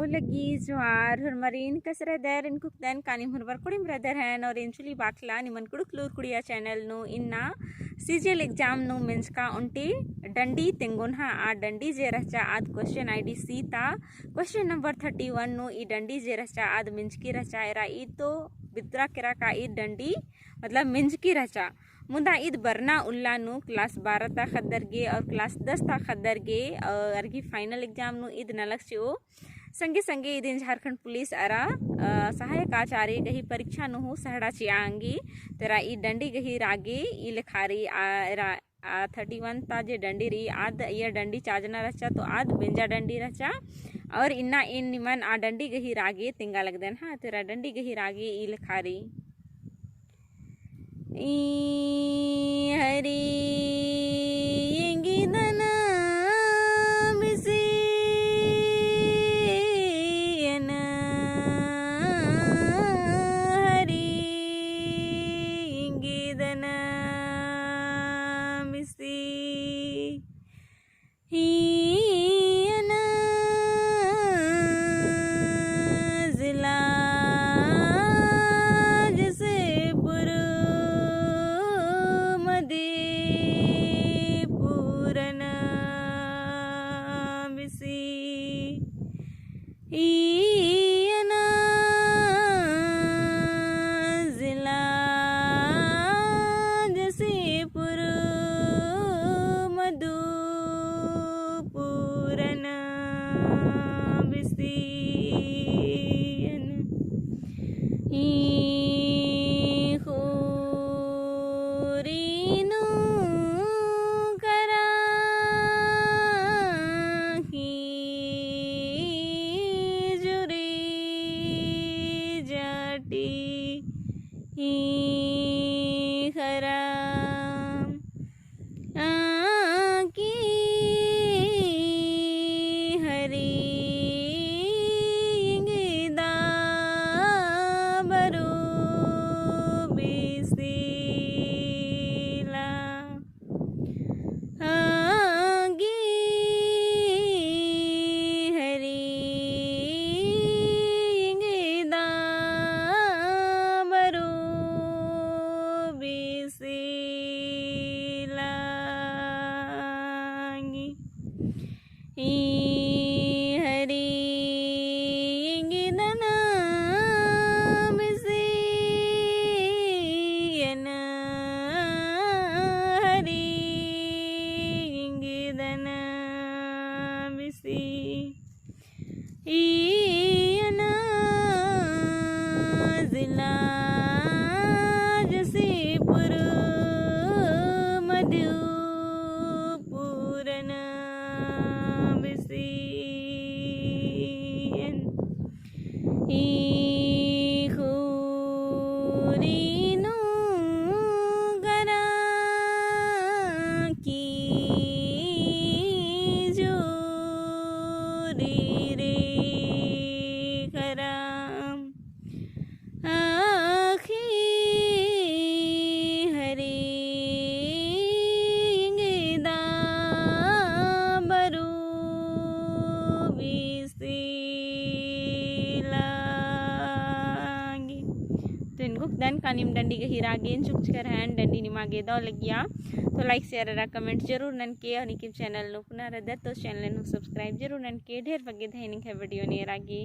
lagi Johar Hurmarin kasradar in kukdan kanim hurbar kodim brother han or inchuli bakla niman kuduk lur kudiya channel nu inna CGL exam nu means ka unti dandi tengun ha a dandi je racha ad question ID sita question number 31 nu I dandi je racha ad means ki racha era I to bitra kira ka I dandi मतलब मिंज की रचा मुदा ईद बरना उल्ला नु class 12 ता खदर गे और class 10 ता खदर गे और की फाइनल एग्जाम नु ईद नलक छो संगे संगे ईदिन झारखंड पुलिस अरा सहायक आचार्य गही परीक्षा नु हो सहड़ा चियांगी तेरा ई डंडी गही रागे ई लिखारी आ 31 ता जे डंडी री आद ये डंडी चाजना रचा तो आद बेंजा डंडी रचा और इन्ना इन निमन आ डंडी गही रागे तिंगा लगदन हा तेरा डंडी गही रागे ई लिखारी हरी इंगिदना मिसियन हरी इंगिदना मिसी हियना जिला ईना जिला जसीपुर मधुपुरन बिसियन खोरीनु खराम की हरी गिदा बरू बिसिला आगी हरी गिदा हरी इंगिदना मिसियन हरी इंगिदना मिसी ईना जिला जसीपुर मधुपुरन खोरीनु गरा की जोरी रे खराम आखी हरी गिदा बरू dan kanim dandi gehiragen chukchkar han dandi nimage daw lagya तो लाइक शेयर रा कमेंट जरूर नन के और निकिम चैनल नु पुनः रदत तो चैनल नु सब्सक्राइब जरूर नन के ढेर बगे धैनिक है वीडियो ने रागी।